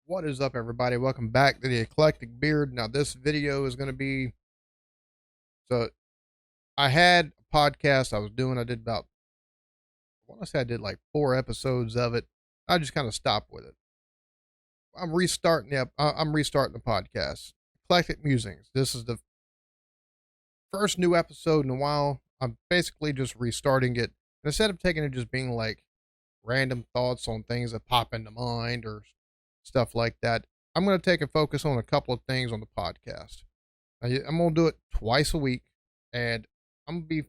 What is up, everybody? Welcome back to the Eclectic Beard. Now, this video is going to be so I had a podcast I was doing. I did about, I want to say I did like 4 episodes of it. I just kind of stopped with it. I'm restarting the podcast. Eclectic Musings. This is the first new episode in a while. I'm basically just restarting it. Instead of taking it just being like random thoughts on things that pop into mind or stuff like that, I'm going to take a focus on a couple of things on the podcast. I'm going to do it twice a week, and I'm going to be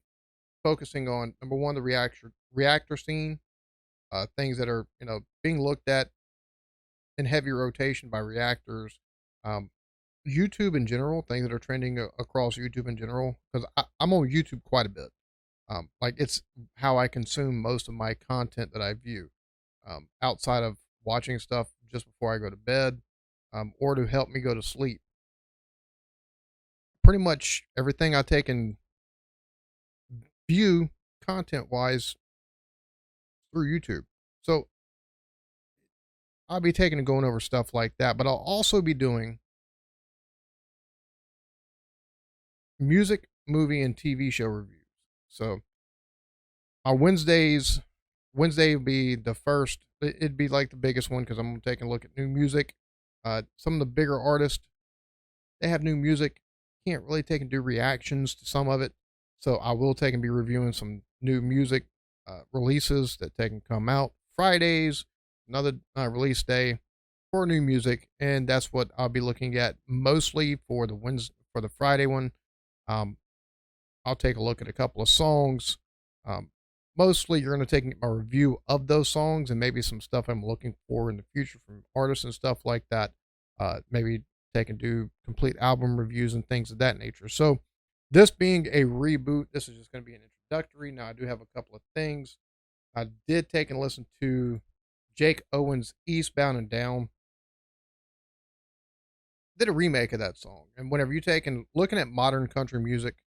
focusing on number one, the reactor scene, things that are being looked at in heavy rotation by reactors, YouTube in general, things that are trending across YouTube in general, because I'm on YouTube quite a bit. Like it's how I consume most of my content that I view, outside of watching stuff just before I go to bed, or to help me go to sleep. Pretty much everything I take and view content wise through YouTube. So I'll be taking and going over stuff like that, but I'll also be doing music, movie, and TV show reviews. So our Wednesday would be the first. It'd be like the biggest one because I'm taking a look at new music. Some of the bigger artists, they have new music. Can't really take and do reactions to some of it. So I will take and be reviewing some new music releases that they can come out. Fridays, another release day for new music, and that's what I'll be looking at mostly for the Friday one. I'll take a look at a couple of songs. Mostly you're going to take a review of those songs and maybe some stuff I'm looking for in the future from artists and stuff like that. Maybe take and do complete album reviews and things of that nature. So this being a reboot, this is just going to be an introductory. Now I do have a couple of things. I did take and listen to Jake Owen's Eastbound and Down. Did a remake of that song. And whenever you take and looking at modern country music,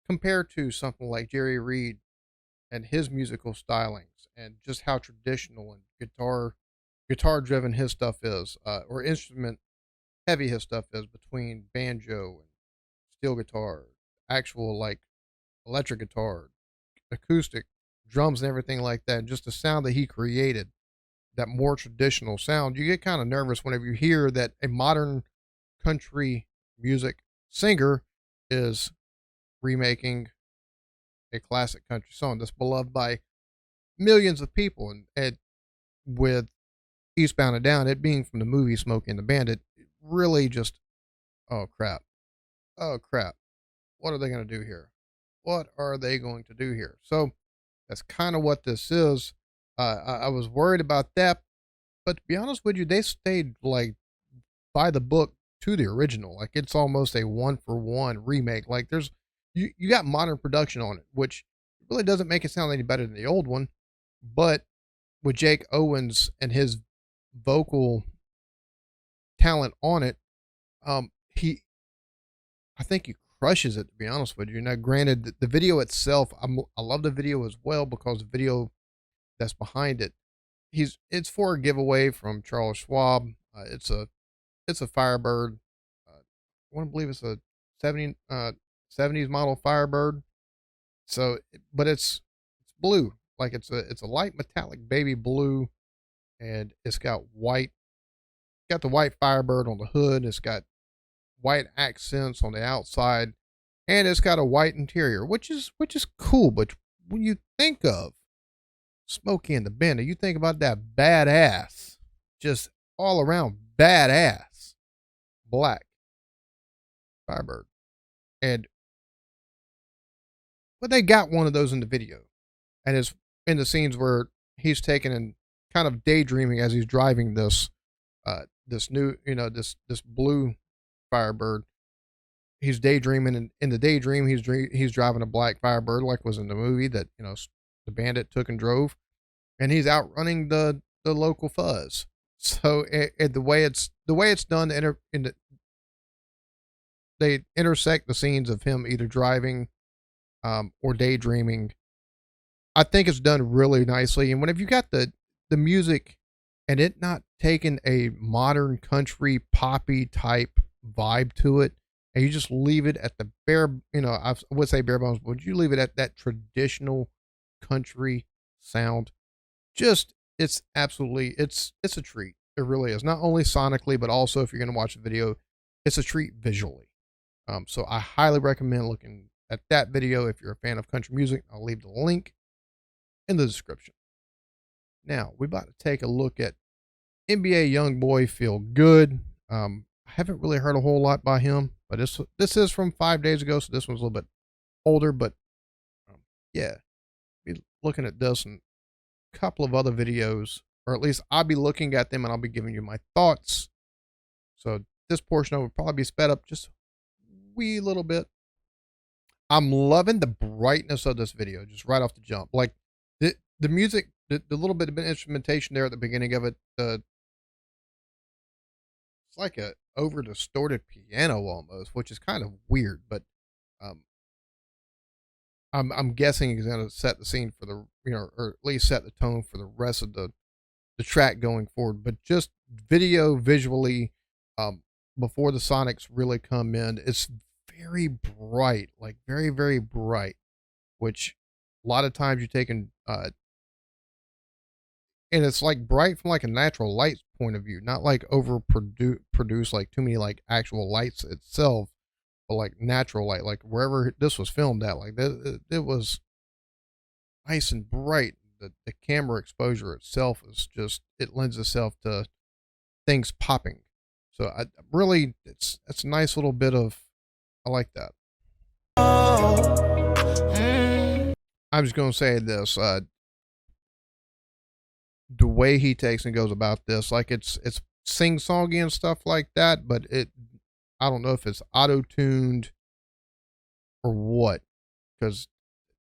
compared to something like Jerry Reed and his musical stylings and just how traditional and guitar driven his stuff is, or instrument heavy his stuff is, between banjo and steel guitar, actual like electric guitar, acoustic drums and everything like that, and just the sound that he created, that more traditional sound, you get kind of nervous whenever you hear that a modern country music singer is remaking a classic country song that's beloved by millions of people. And with Eastbound and Down, it being from the movie Smokey and the Bandit, it really just, oh crap. Oh crap. What are they going to do here? What are they going to do here? So that's kind of what this is. I was worried about that, but to be honest with you, they stayed like by the book to the original. Like it's almost a 1-for-1 remake. Like you got modern production on it, which really doesn't make it sound any better than the old one. But with Jake Owens and his vocal talent on it, I think he crushes it, to be honest with you. Now, granted, the video itself, I love the video as well because the video that's behind it, it's for a giveaway from Charles Schwab. It's a Firebird. I want to believe it's a 70s model Firebird. So, but it's blue, like it's a light metallic baby blue, and it's got the white Firebird on the hood. It's got white accents on the outside, and it's got a white interior, which is cool. But when you think of Smokey and the Bandit, you think about that badass, just all around badass black Firebird. But they got one of those in the video, and it's in the scenes where he's taking and kind of daydreaming as he's driving this new, this blue Firebird. He's daydreaming, and in the daydream, he's driving a black Firebird, like was in the movie that the Bandit took and drove, and he's outrunning the local fuzz. So the way it's done, they intersect the scenes of him either driving or daydreaming. I think it's done really nicely. And whenever you got the music and it not taking a modern country poppy type vibe to it, and you just leave it at the bare, I would say bare bones, but you leave it at that traditional country sound. Just it's absolutely it's a treat. It really is. Not only sonically, but also if you're going to watch the video, it's a treat visually. So I highly recommend looking at that video if you're a fan of country music. I'll leave the link in the description. Now we're about to take a look at NBA Youngboy Feelgood. I haven't really heard a whole lot by him, but this is from 5 days ago, so this one's a little bit older. But yeah, be looking at this and a couple of other videos, or at least I'll be looking at them and I'll be giving you my thoughts. So this portion will probably be sped up just a wee little bit. I'm loving the brightness of this video, just right off the jump. Like the music, the little bit of instrumentation there at the beginning of it, it's like a over distorted piano almost, which is kind of weird, but um, I'm guessing it's going to set the scene for the, or at least set the tone for the rest of the track going forward. But just video visually, before the sonics really come in, it's very bright, like very, very bright, which a lot of times you're taking, and it's like bright from like a natural light point of view, not like produce like too many like actual lights itself, but like natural light, like wherever this was filmed at, like it was nice and bright. The camera exposure itself is just, it lends itself to things popping. So I really, it's a nice little bit of, I like that. I'm just going to say this, the way he takes and goes about this, like it's sing-songy and stuff like that, but I don't know if it's auto-tuned or what, because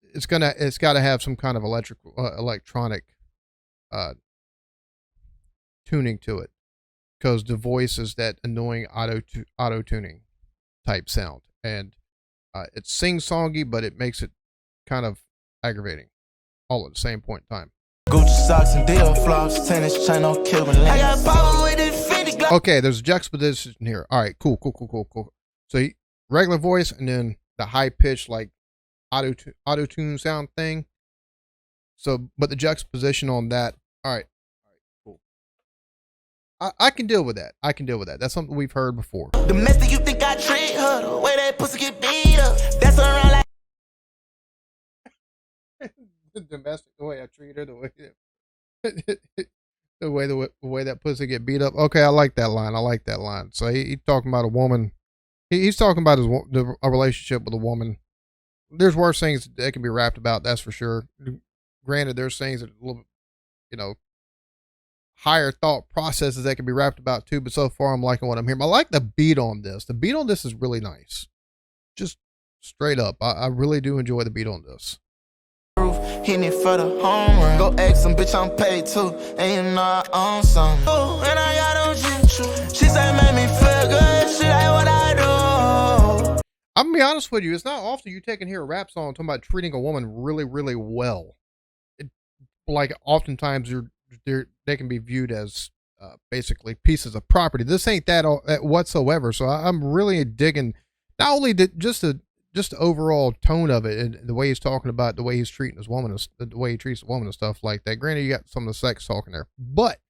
it's got to have some kind of electronic tuning to it, because the voice is that annoying auto tuning type sound, and it's sing-songy, but it makes it kind of aggravating all at the same point in time. Gucci socks and deal flops, tennis chain on Cuban links. I got power with this 50. Okay, there's a juxtaposition here. All right, cool. So regular voice, and then the high pitched like auto tune sound thing. So, but the juxtaposition on that. All right, cool. I can deal with that. That's something we've heard before. Domestic, you think I treat her the way that pussy get beat up? That's around like. Domestic, the way I treat her, the way that pussy get beat up. Okay, I like that line. So he talking about a woman. He's talking about a relationship with a woman. There's worse things that can be rapped about, that's for sure. Granted, there's things that a little, higher thought processes that can be rapped about too. But so far, I'm liking what I'm hearing. I like the beat on this. The beat on this is really nice. Just straight up, I really do enjoy the beat on this. Hitting it for the home run. Go ask some bitch, I'm paid too. And you know I own some. Oh, and I got on you. She said, make me feel good. She like what I do. I'm gonna be honest with you. It's not often you take and hear a rap song talking about treating a woman really, really well. Like oftentimes they can be viewed as basically pieces of property. This ain't that whatsoever. So I'm really digging not only just the overall tone of it and the way he's talking about the way he's treating his woman, the way he treats the woman and stuff like that. Granted, you got some of the sex talking there, but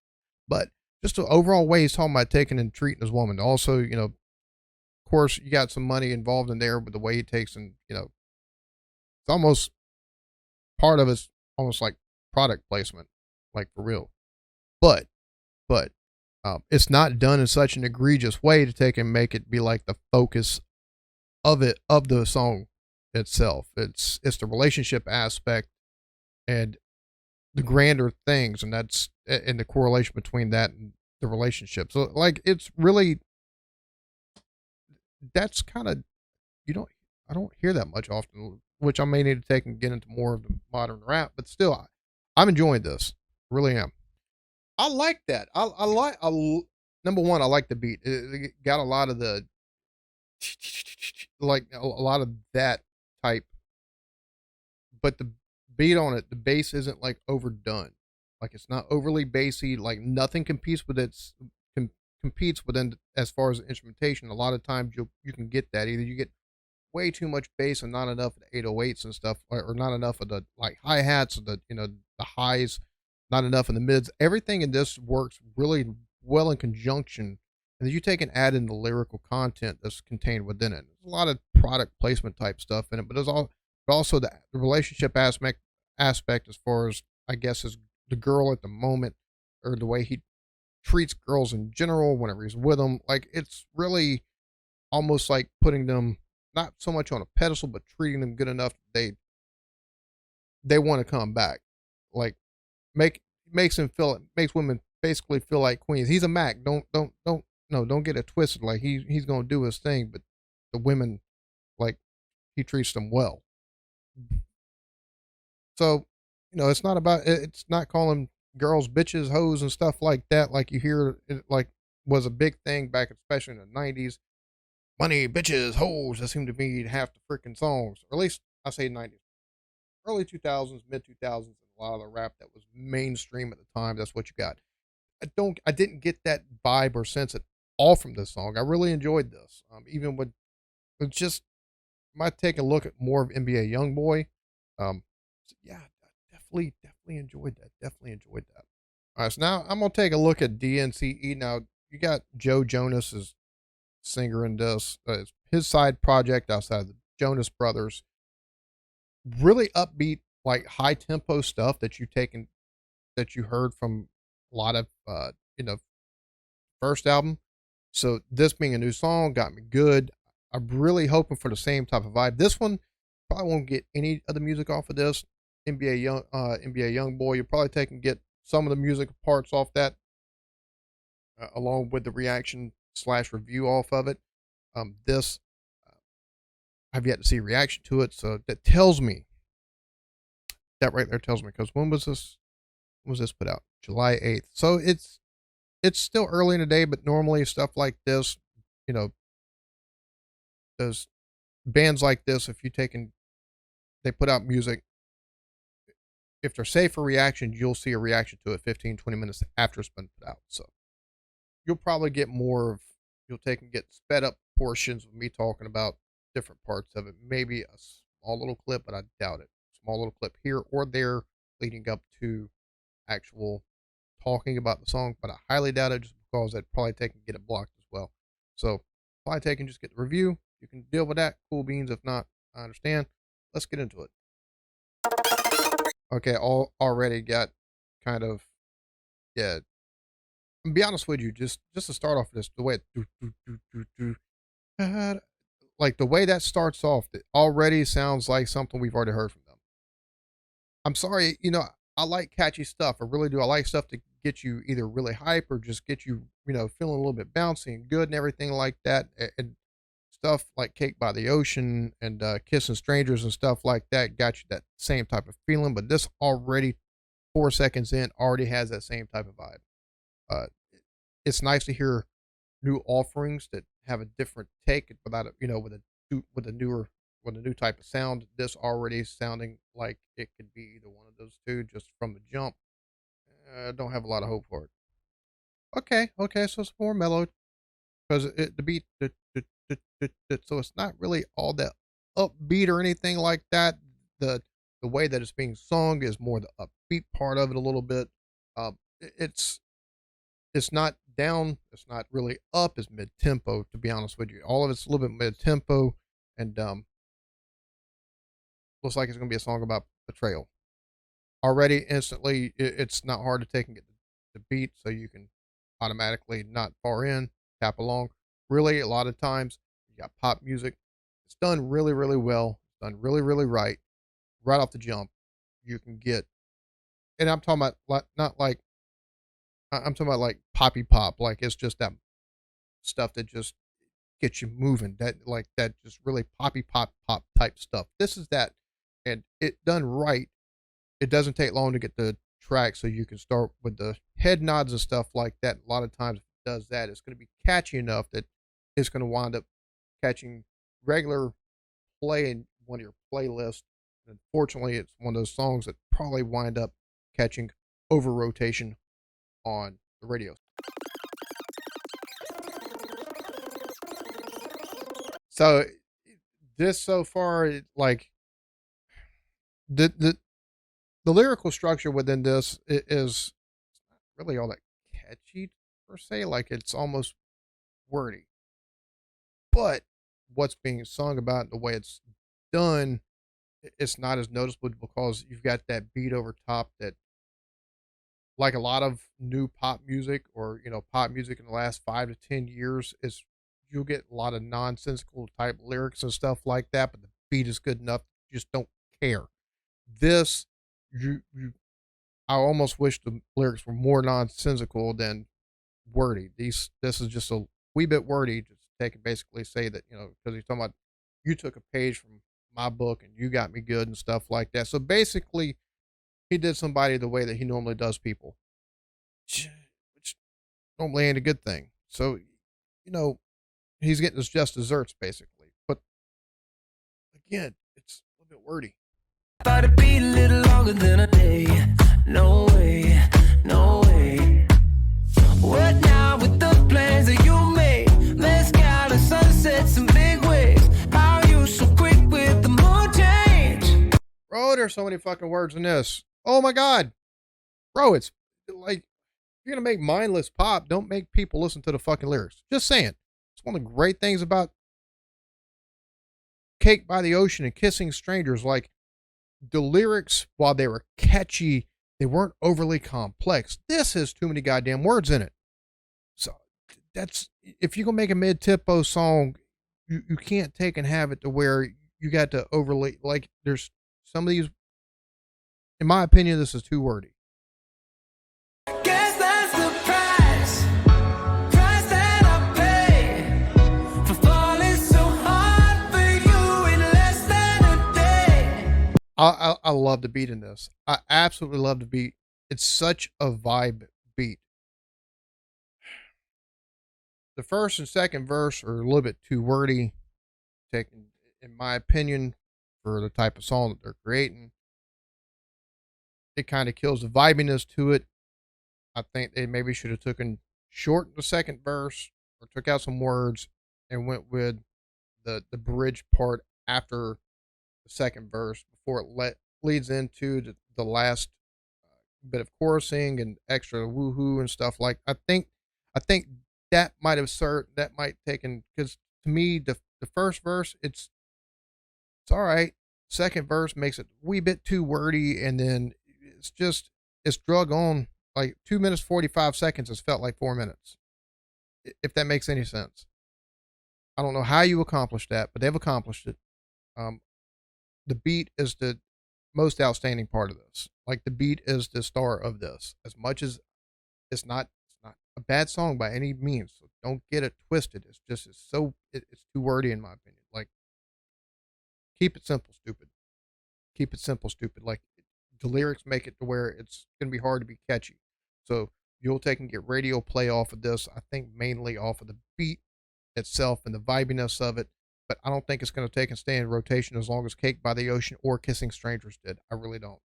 just the overall way he's talking about taking and treating his woman. Also, of course, you got some money involved in there with the way he takes and, it's almost part of it's almost like product placement, like for real. But it's not done in such an egregious way to take and make it be like the focus of the song itself. It's the relationship aspect and the grander things, and that's and the correlation between that and the relationship. So like it's really, that's kind of, I don't hear that much often, which I may need to take and get into more of the modern rap, but still I'm enjoying this. Really am. I like that. Number one, I like the beat. It got a lot of the like a lot of that type, but the beat on it, the bass isn't like overdone. Like it's not overly bassy. Like nothing competes with com- competes within as far as instrumentation. A lot of times you can get that either you get way too much bass and not enough of the 808s and stuff, or not enough of the like hi hats or the the highs, not enough in the mids. Everything in this works really well in conjunction, and then you take and add in the lyrical content that's contained within it. There's a lot of product placement type stuff in it, but there's all but also the relationship aspect as far as I guess is the girl at the moment or the way he treats girls in general whenever he's with them. Like it's really almost like putting them not so much on a pedestal, but treating them good enough they want to come back. Like make makes him feel makes women basically feel like queens. He's a Mac. Don't no don't get it twisted. Like he's gonna do his thing, but the women like he treats them well. So it's not about it's not calling girls bitches, hoes, and stuff like that. Like you hear it like was a big thing back, especially in the '90s. Money, bitches, hoes. That seemed to be half the freaking songs, or at least I say '90s, early 2000s, mid 2000s, and a lot of the rap that was mainstream at the time. That's what you got. I didn't get that vibe or sense at all from this song. I really enjoyed this. Even with just might take a look at more of NBA Youngboy. So yeah, I definitely enjoyed that. Definitely enjoyed that. All right, so now I'm gonna take a look at DNCE. Now you got Joe Jonas as singer in this. His side project outside of the Jonas Brothers. Really upbeat, like high tempo stuff that that you heard from a lot of first album. So this being a new song got me good. I'm really hoping for the same type of vibe. This one probably won't get any of the music off of this. NBA Youngboy, you're probably taking get some of the music parts off that, along with the reaction slash review off of it. This I've yet to see a reaction to it, so that tells me that right there tells me because when was this? When was this put out? July 8th. So it's still early in the day, but normally stuff like this, you know, those bands like this, if you take and they put out music, if they're safe for reaction, you'll see a reaction to it 15, 20 minutes after it's been put out. So you'll probably get more of, you'll take and get sped up portions of me talking about different parts of it. Maybe a small little clip, but I doubt it. Small little clip here or there leading up to actual talking about the song, but I highly doubt it just because I'd probably take and get it blocked as well. So probably take and just get the review. You can deal with that. Cool beans. If not, I understand. Let's get into it. Okay, all already got kind of yeah. And be honest with you, just to start off this, the way like the way that starts off, it already sounds like something we've already heard from them. I'm sorry, I like catchy stuff. I really do. I like stuff to get you either really hype or just get you, feeling a little bit bouncy and good and everything like that. And stuff like Cake by the Ocean and Kissing Strangers and stuff like that got you that same type of feeling. But this already 4 seconds in already has that same type of vibe. Uh, it's nice to hear new offerings that have a different take without with a newer with a new type of sound. This already sounding like it could be either one of those two just from the jump. I don't have a lot of hope for it. Okay, so it's more mellow because the beat, so it's not really all that upbeat or anything like that. The the way that it's being sung is more the upbeat part of it a little bit. It's not down. It's not really up. It's mid tempo. To be honest with you, all of it's a little bit mid tempo, and looks like it's going to be a song about betrayal. Already, instantly, it's not hard to take and get the beat, so you can automatically not far in tap along. Really, a lot of times you got pop music. It's done really, really well. It's done really, really right off the jump. You can get, and I'm talking about not like I'm talking about like poppy pop. Like it's just that stuff that just gets you moving. That just really poppy pop type stuff. This is that, and it done right. It doesn't take long to get the track, so you can start with the head nods and stuff like that. A lot of times, if it does that, it's going to be catchy enough that it's going to wind up catching regular play in one of your playlists. And unfortunately, it's one of those songs that probably wind up catching over rotation on the radio. So this so far, like the the lyrical structure within this is really all that catchy per se. Like it's almost wordy, but what's being sung about, the way it's done, it's not as noticeable because you've got that beat over top that, like a lot of new pop music, or pop music in the last 5 to 10 years, is you'll get a lot of nonsensical type lyrics and stuff like that, but the beat is good enough, you just don't care. This, you I almost wish the lyrics were more nonsensical than wordy. This is just a wee bit wordy. Just take and basically say that, because he's talking about, you took a page from my book and you got me good and stuff like that. So basically, he did somebody the way that he normally does people, which normally ain't a good thing. So, he's getting his just desserts basically. But again, it's a little bit wordy. Thought it'd be a little longer than a day. No way, no way. What now with the plans that you made? Let's go to sunsets and big waves. How you so quick with the mood change? Bro, there's so many fucking words in this. Oh my God. Bro, it's like, you're going to make mindless pop, don't make people listen to the fucking lyrics. Just saying. It's one of the great things about Cake by the Ocean and Kissing Strangers. Like, the lyrics, while they were catchy, they weren't overly complex. This has too many goddamn words in it. So that's, if you're going to make a mid-tempo song, you can't take and have it to where you got to overly, like, there's some of these, in my opinion, this is too wordy. Guess that's the price that I pay for falling so hard for you in less than a day. I love the beat in this. I absolutely love the beat. It's such a vibe beat. The first and second verse are a little bit too wordy, taken, in my opinion, for the type of song that they're creating. It kind of kills the vibiness to it. I think they maybe should have shortened the second verse, or took out some words and went with the bridge part after the second verse before it leads into the last bit of chorusing and extra woohoo and stuff. Like, I think that might have taken, because to me the first verse, it's all right. Second verse makes it a wee bit too wordy, and then it's drug on. Like 2 minutes 45 seconds has felt like 4 minutes, if that makes any sense. I don't know how you accomplish that, but they've accomplished it. The beat is the most outstanding part of this. Like, the beat is the star of this. As much as it's not a bad song by any means, so don't get it twisted. It's just it's too wordy, in my opinion. Like, keep it simple, stupid. Keep it simple, stupid. Like, the lyrics make it to where it's gonna be hard to be catchy. So you'll take and get radio play off of this. I think mainly off of the beat itself and the vibiness of it. But I don't think it's going to take and stay in rotation as long as Cake by the Ocean or Kissing Strangers did. I really don't.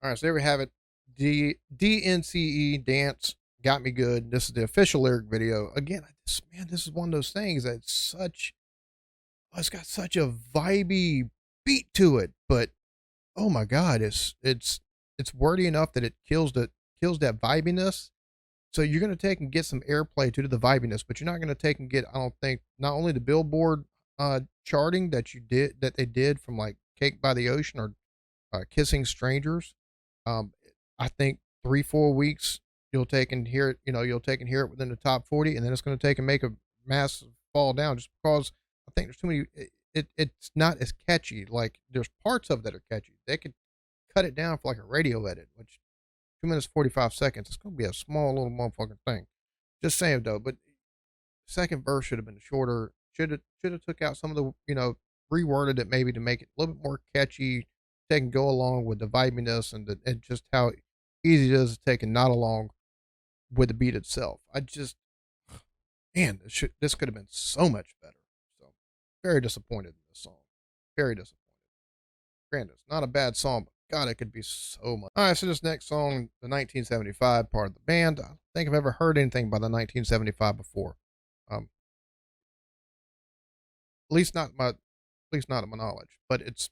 All right, so there we have it. DNCE Dance Got Me Good. This is the official lyric video. Again, this is one of those things that's it's got such a vibey beat to it, but oh my God, it's wordy enough that it kills that vibiness. So you're going to take and get some airplay due to the vibiness, but you're not going to take and get, I don't think, not only the Billboard charting that they did from like Cake by the Ocean or Kissing Strangers. I think 3-4 weeks you'll take and hear it. You'll take and hear it within the top 40, and then it's going to take and make a massive fall down, just because I think there's too many. It's not as catchy. Like, there's parts of it that are catchy. They could cut it down for like a radio edit, which 2 minutes 45 seconds. It's gonna be a small little motherfucking thing. Just saying though. But second verse should have been shorter. Should have took out some of the reworded it maybe to make it a little bit more catchy. They can go along with the vibiness and just how easy it is to take and not along with the beat itself. Man, this could have been so much better. So very disappointed in this song. Very disappointed. Granted, it's not a bad song, but God, it could be so much. All right, so this next song, the 1975 part of the band, I don't think I've ever heard anything by the 1975 before. At least not to my knowledge. But it's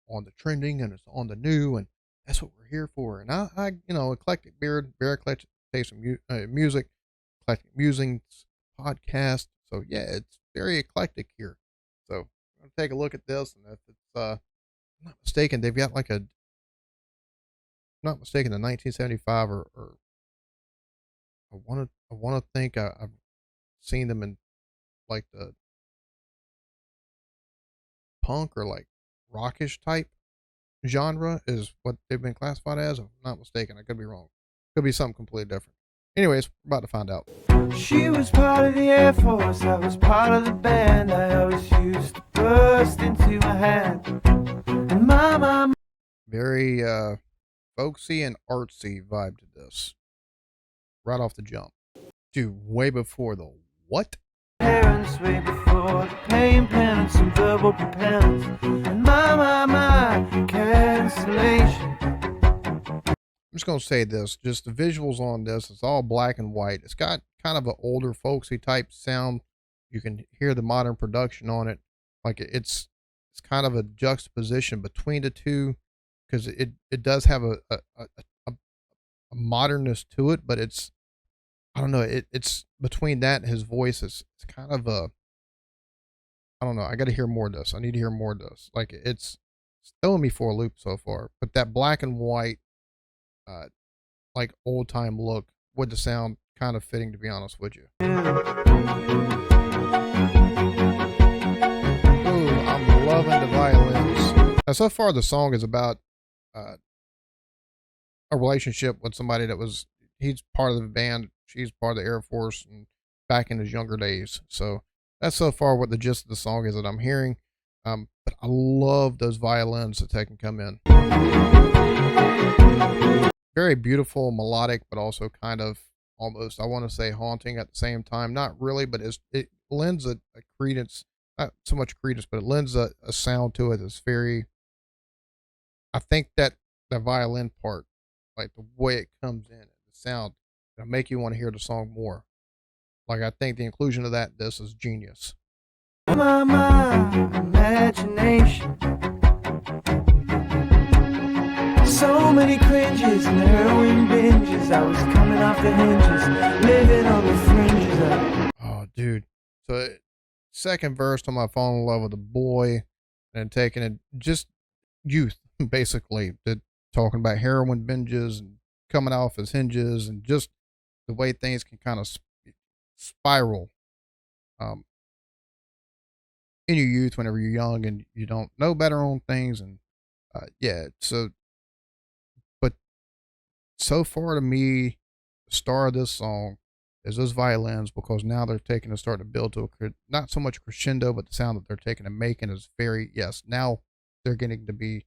on the trending and it's on the new, and that's what we're here for. And Eclectic Beard, very eclectic taste in music, Eclectic Musings Podcast. So yeah, it's very eclectic here. So I'm gonna take a look at this, and if it's I'm not mistaken, they've got like not mistaken, the 1975 or I want to think I've seen them in like the punk or like rockish type genre is what they've been classified as. If I'm not mistaken, I could be wrong. Could be something completely different. Anyways, we're about to find out. She was part of the Air Force, I was part of the band. I always used to burst into my hand. And mama. Very folksy and artsy vibe to this. Right off the jump. Dude, way before the what? Parents way before the pain, penance, and verbal repentance. And my cancellation. I'm just going to say this, just the visuals on this, it's all black and white. It's got kind of an older folksy type sound. You can hear the modern production on it. Like it's kind of a juxtaposition between the two, because it does have a modernness to it, but it's, I don't know, it's between that and his voice. It's kind of a, I don't know. I got to hear more of this. I need to hear more of this. Like it's throwing me for a loop so far, but that black and white, like old time look with the sound kind of fitting, to be honest with you. Ooh, I'm loving the violins. Now, so far the song is about a relationship with somebody he's part of the band, she's part of the Air Force, and back in his younger days. So that's so far what the gist of the song is that I'm hearing. But I love those violins that they can come in. Very beautiful, melodic, but also kind of almost, I want to say, haunting at the same time. Not really, but it lends a credence, not so much credence, but it lends a sound to it that's very, I think that the violin part, like the way it comes in, the sound, it'll make you want to hear the song more. Like, I think the inclusion of this is genius. My imagination. So many cringes and heroin binges. I was coming off the hinges, living on the fringes of. Oh, dude. So, second verse, time I fall in love with a boy, and taking it just youth, basically, talking about heroin binges and coming off his hinges, and just the way things can kind of spiral in your youth whenever you're young and you don't know better on things. And but so far to me, the star of this song is those violins, because now they're taking and starting to build to not so much crescendo, but the sound that they're taking and making is very, yes, now they're getting to be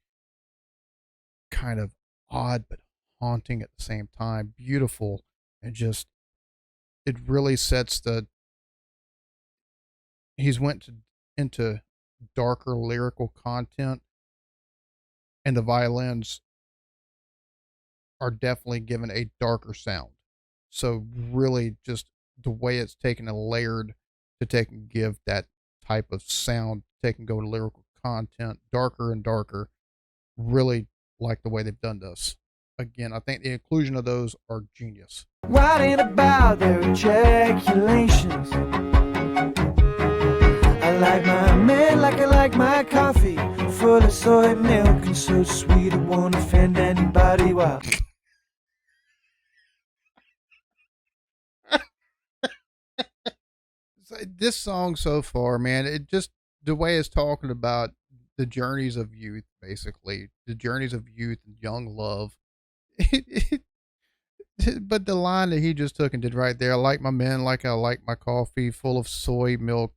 kind of odd but haunting at the same time, beautiful, and just it really sets he's went into darker lyrical content, and the violins are definitely given a darker sound. So really just the way it's taken and layered to take and give that type of sound, take and go to lyrical content, darker and darker. Really like the way they've done this. Again, I think the inclusion of those are genius. Writing about their ejaculations. I like my man like I like my coffee, full of soy milk and so sweet it won't offend anybody. Wow. This song so far, man, it just, the way it's talking about the journeys of youth, basically the journeys of youth and young love. But the line that he just took and did right there, I like my men like I like my coffee, full of soy milk,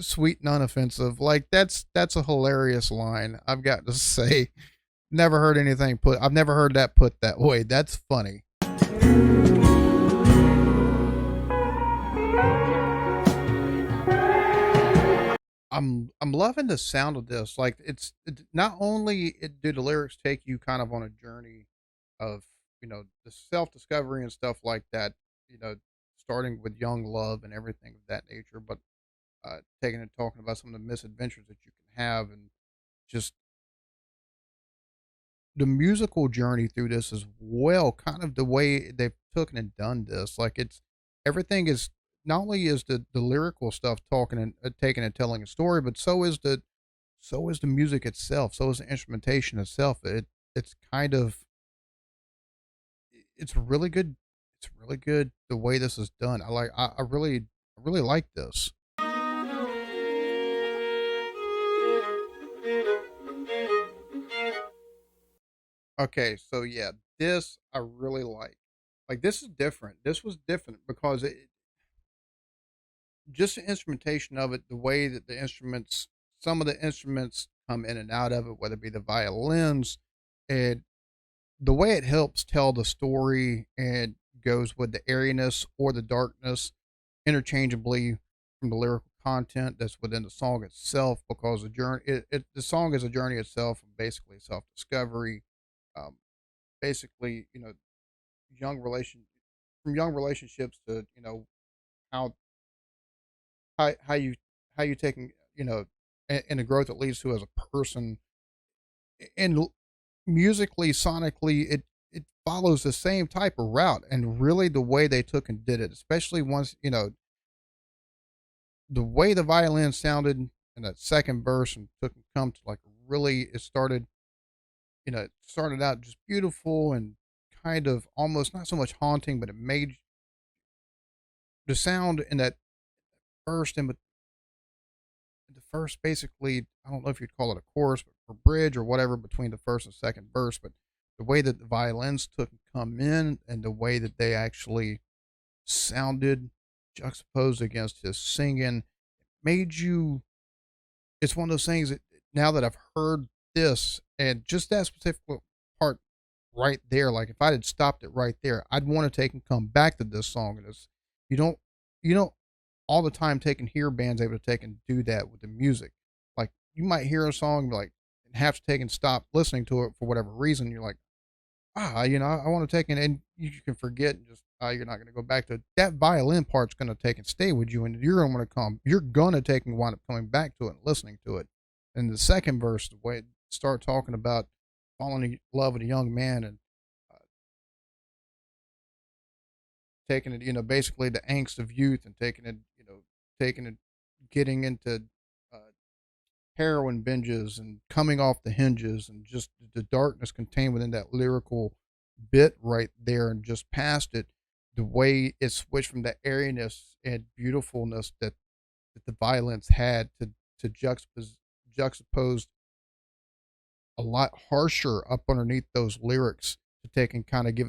sweet and unoffensive. Like that's a hilarious line, I've got to say. I've never heard that put that way. That's funny. I'm loving the sound of this. Like not only do the lyrics take you kind of on a journey of, the self-discovery and stuff like that, you know, starting with young love and everything of that nature, but taking and talking about some of the misadventures that you can have, and just the musical journey through this as well, kind of the way they've taken and done this. Like, it's everything is not only is the lyrical stuff talking and taking and telling a story, but so is the music itself, so is the instrumentation itself. It's kind of it's really good. It's really good the way this is done. I really like this. Okay, so yeah, this I really like. Like, this is different. This was different because just the instrumentation of it, the way that some of the instruments come in and out of it, whether it be the violins, and the way it helps tell the story and goes with the airiness or the darkness interchangeably from the lyrical content that's within the song itself, because the song is a journey itself, basically self discovery, um, basically, young relation from young relationships to, how how you taking, and the growth it leads to as a person. And musically, sonically, it follows the same type of route, and really the way they took and did it, especially once, the way the violin sounded in that second verse, and took and come to like really, it started out just beautiful and kind of almost not so much haunting, but it made the sound in that first and the first, basically, I don't know if you'd call it a chorus, but or bridge or whatever between the first and second verse, but the way that the violins took and come in, and the way that they actually sounded juxtaposed against his singing, made you it's one of those things that, now that I've heard this and just that specific part right there, like if I had stopped it right there, I'd want to take and come back to this song. And it's you don't you don't all the time take and hear bands able to take and do that with the music. Like, you might hear a song like and have to take and stop listening to it for whatever reason. You're like, I want to take it, and you can forget, and just you're not going to go back to it. That violin part's going to take and stay with you, and you're going to take and wind up coming back to it and listening to it. And the second verse, the way it start talking about falling in love with a young man, and uh, taking it, basically the angst of youth, and taking it, getting into uh, heroin binges and coming off the hinges, and just the darkness contained within that lyrical bit right there, and just past it, the way it switched from the airiness and beautifulness that the violence had to juxtapose a lot harsher up underneath those lyrics, to take and kind of give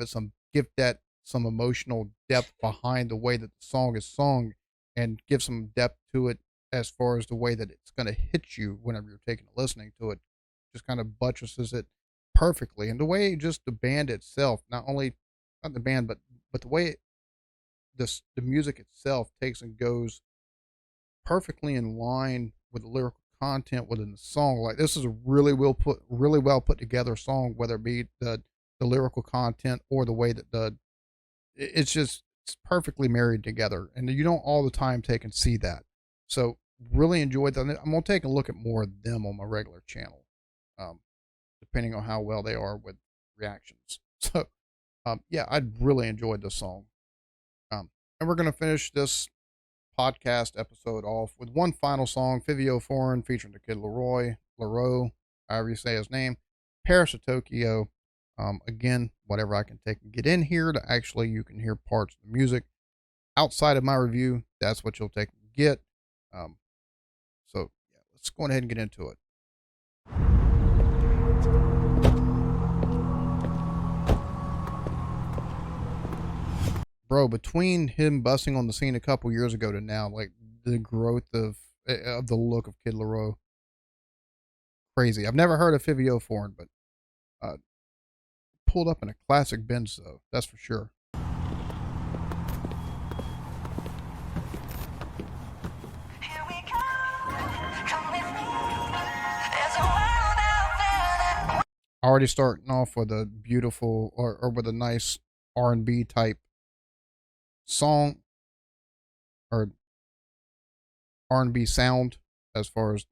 that some emotional depth behind the way that the song is sung, and give some depth to it as far as the way that it's going to hit you whenever you're taking listening to it. Just kind of buttresses it perfectly. And the way just the band itself, not the band, but the way the music itself takes and goes perfectly in line with the lyrical content within the song. Like, this is a really well put together song, whether it be the lyrical content or the way that it's perfectly married together, and you don't all the time take and see that. So really enjoyed that. I'm gonna take a look at more of them on my regular channel, um, depending on how well they are with reactions. So yeah, I really enjoyed this song. And we're gonna finish this podcast episode off with one final song, Fivio Foreign, featuring the kid Laroi, however you say his name, Paris to Tokyo. Again, whatever I can take and get in here to actually, you can hear parts of the music outside of my review. That's what you'll take and get. So yeah, let's go ahead and get into it. Bro, between him busting on the scene a couple years ago to now, like the growth of the look of Kid Laroi, crazy. I've never heard of Fivio Foreign, but pulled up in a classic Benz though, that's for sure. Here we come already starting off with a beautiful or with a nice R&B type song or R&B sound as far as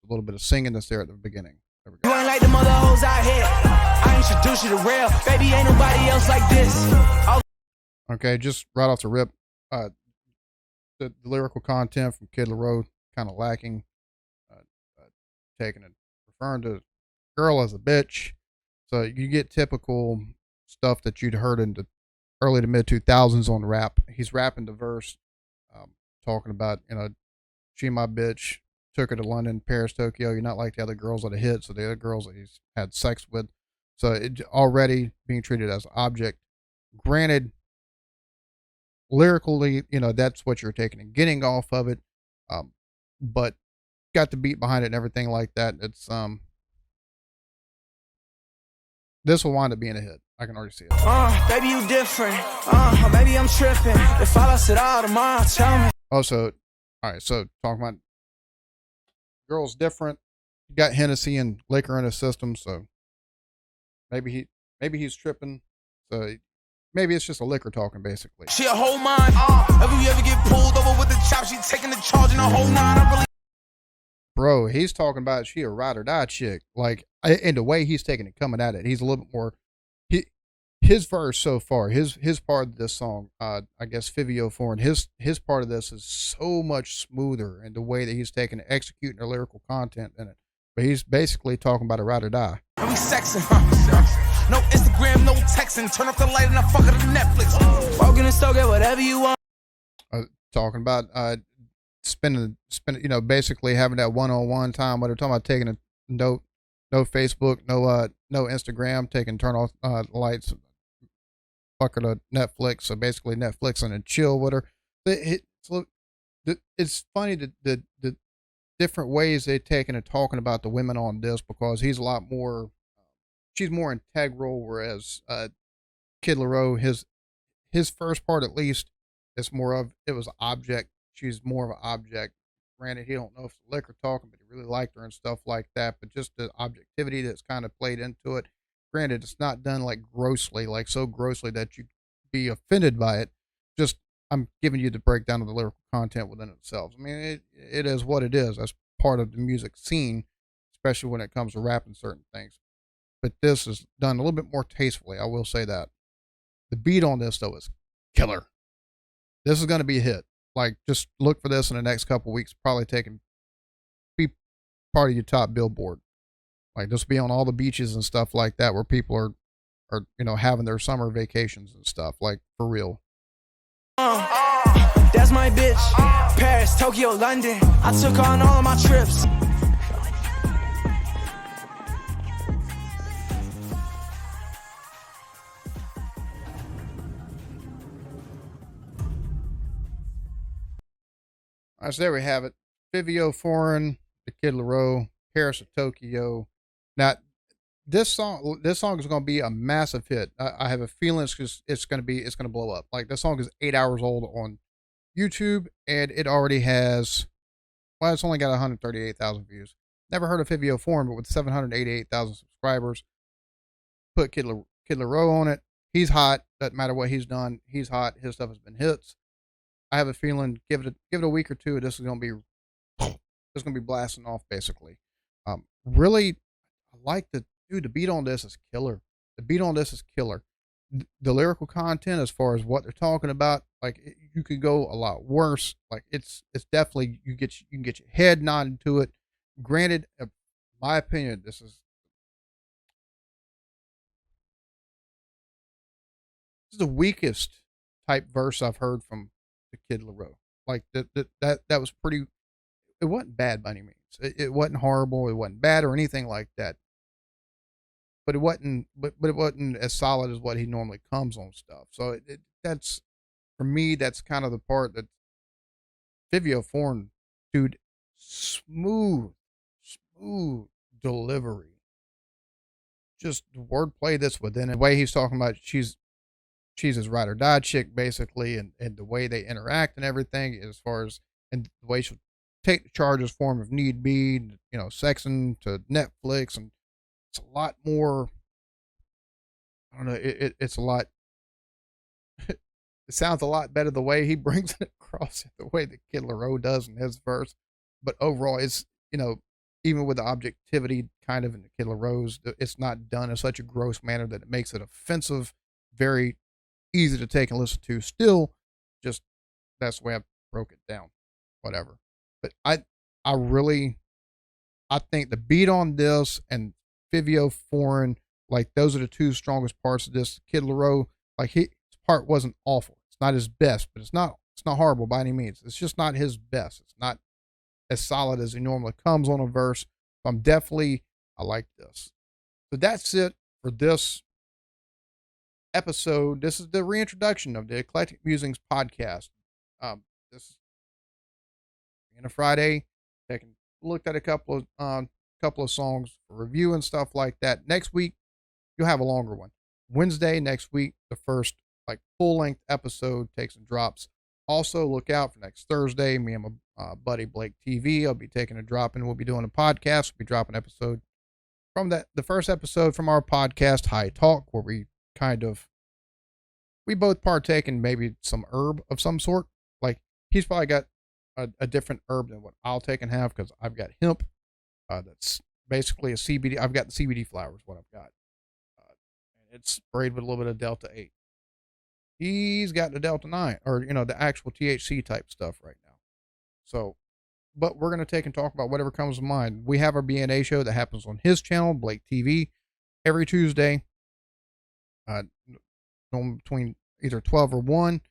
a little bit of singing that's there at the beginning. There we go. You ain't like the mother hoes out here. I introduce you to real. Baby, ain't nobody else like this. Okay, just right off the rip, the lyrical content from Kid Laroi kind of lacking. Taking it, referring to girl as a bitch. So you get typical stuff that you'd heard in the early to mid 2000s on rap. He's rapping the verse, talking about, she my bitch, took her to London, Paris, Tokyo. You're not like the other girls that have hit. So the other girls that he's had sex with. So it already being treated as an object. Granted, lyrically, that's what you're taking and getting off of it. But got the beat behind it and everything like that. It's this will wind up being a hit. I can already see it. Baby, you different. Maybe I'm tripping. If I lost it all tomorrow, tell me. Also, all right. So talking about girls different. Got Hennessy and liquor in his system, so maybe he's tripping. So maybe it's just a liquor talking, basically. She a whole mind. If you ever get pulled over with the chop, she taking the charge in a whole nine. I really. Bro, he's talking about she a ride or die chick. Like, and the way he's taking it, coming at it, he's a little bit more. His verse so far, his part of this song, I guess Fivio foreign, his part of this is so much smoother, and the way that he's taking it, executing the lyrical content in it. But he's basically talking about a ride or die. We sexing, no Instagram, no texting. Turn off the light and I fuck it to Netflix. Walk in the store, get whatever you want. Talking about spending, basically having that one-on-one time. What they're talking about, taking a no Facebook, no Instagram, turn off the lights, fuck her to Netflix. So basically Netflix and chill with her. It's funny the different ways they're taking and talking about the women on this, because he's a lot more, she's more integral, whereas Kid Laroi, his first part at least, it's more of, it was object. She's more of an object. Granted, he don't know if it's liquor talking, but he really liked her and stuff like that. But just the objectivity that's kind of played into it. Granted, it's not done like grossly, like so grossly that you'd be offended by it. Just, I'm giving you the breakdown of the lyrical content within itself. I mean, it is what it is. That's part of the music scene, especially when it comes to rapping certain things. But this is done a little bit more tastefully. I will say that. The beat on this, though, is killer. This is going to be a hit. Like, just look for this in the next couple of weeks. Probably be part of your top Billboard. Like, just be on all the beaches and stuff like that, where people are having their summer vacations and stuff. Like, for real. That's my bitch. Paris, Tokyo, London. I took her on all of my trips. All right, so there we have it. Fivio foreign, the Kid Laroi, Paris of Tokyo. Now, this song is going to be a massive hit. I have a feeling it's going to blow up. Like, this song is 8 hours old on YouTube, and it already has, well, it's only got 138,000 views. Never heard of Fivio foreign, but with 788,000 subscribers, put Kid Laroi on it. He's hot. Doesn't matter what he's done. He's hot. His stuff has been hits. I have a feeling, give it a week or two, this is going to be blasting off, basically. Really, I like the beat on this is killer. The beat on this is killer. The lyrical content, as far as what they're talking about, like, you could go a lot worse. Like, it's definitely, you can get your head nodded to it. Granted, in my opinion, this is the weakest type verse I've heard from the Kid Laroi. Like, that was pretty. It wasn't bad by any means. It wasn't horrible. It wasn't bad or anything like that. But it wasn't. But it wasn't as solid as what he normally comes on stuff. So that's, for me, that's kind of the part that Fivio foreign, dude, smooth delivery. Just the wordplay that's within it. The way he's talking about she's his ride or die chick, basically, and the way they interact and everything, as far as, and the way she'll take the charges for him if need be, sexing to Netflix and it's a lot more. I don't know. It's a lot. It sounds a lot better the way he brings it across, the way that Kid Laroi does in his verse. But overall, it's, even with the objectivity kind of in the Kid Laroi's, it's not done in such a gross manner that it makes it offensive, very easy to take and listen to. Still, just that's the way I broke it down. Whatever. But I think the beat on this and Fivio Foreign, like those are the two strongest parts of this. Kid Laroi, like his part wasn't awful. It's not his best, but it's not horrible by any means. It's just not his best. It's not as solid as he normally comes on a verse. So I like this. So that's it for this episode. This is the reintroduction of the Eclectic Musings podcast. This is a Friday, looked at a couple of songs for review and stuff like that. Next week, you'll have a longer one. Wednesday next week, the first like full length episode takes and drops. Also, look out for next Thursday. Me and my buddy Blake TV. I'll be taking a drop and we'll be doing a podcast. We'll be dropping an episode from the first episode from our podcast, High Talk, where we both partake in maybe some herb of some sort. Like he's probably got a different herb than what I'll take and have because I've got hemp. That's basically a CBD. I've got the CBD flower is what I've got. And it's sprayed with a little bit of Delta 8. He's got the Delta 9 or, the actual THC type stuff right now. So, but we're going to take and talk about whatever comes to mind. We have our BNA show that happens on his channel, Blake TV, every Tuesday, between either 12 or 1.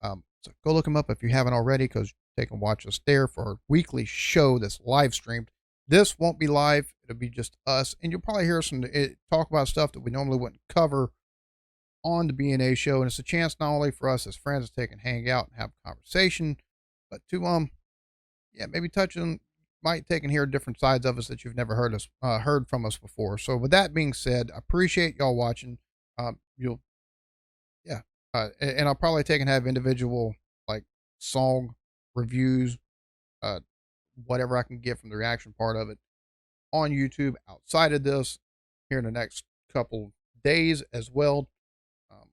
So go look him up if you haven't already, because take and watch us there for our weekly show that's live streamed. This won't be live. It'll be just us. And you'll probably hear us talk about stuff that we normally wouldn't cover on the BNA show. And it's a chance not only for us as friends to take and hang out and have a conversation, but to, maybe might take and hear different sides of us that you've never heard from us before. So with that being said, I appreciate y'all watching. And I'll probably take and have individual like song reviews, whatever I can get from the reaction part of it on YouTube outside of this here in the next couple days as well,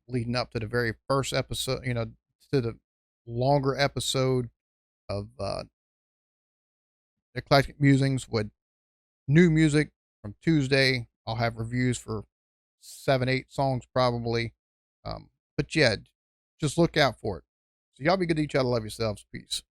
leading up to the very first episode, to the longer episode of Eclectic Musings with new music from Tuesday. I'll have reviews for 7-8 songs probably. But yeah, just look out for it. So y'all be good to each other. Love yourselves. Peace.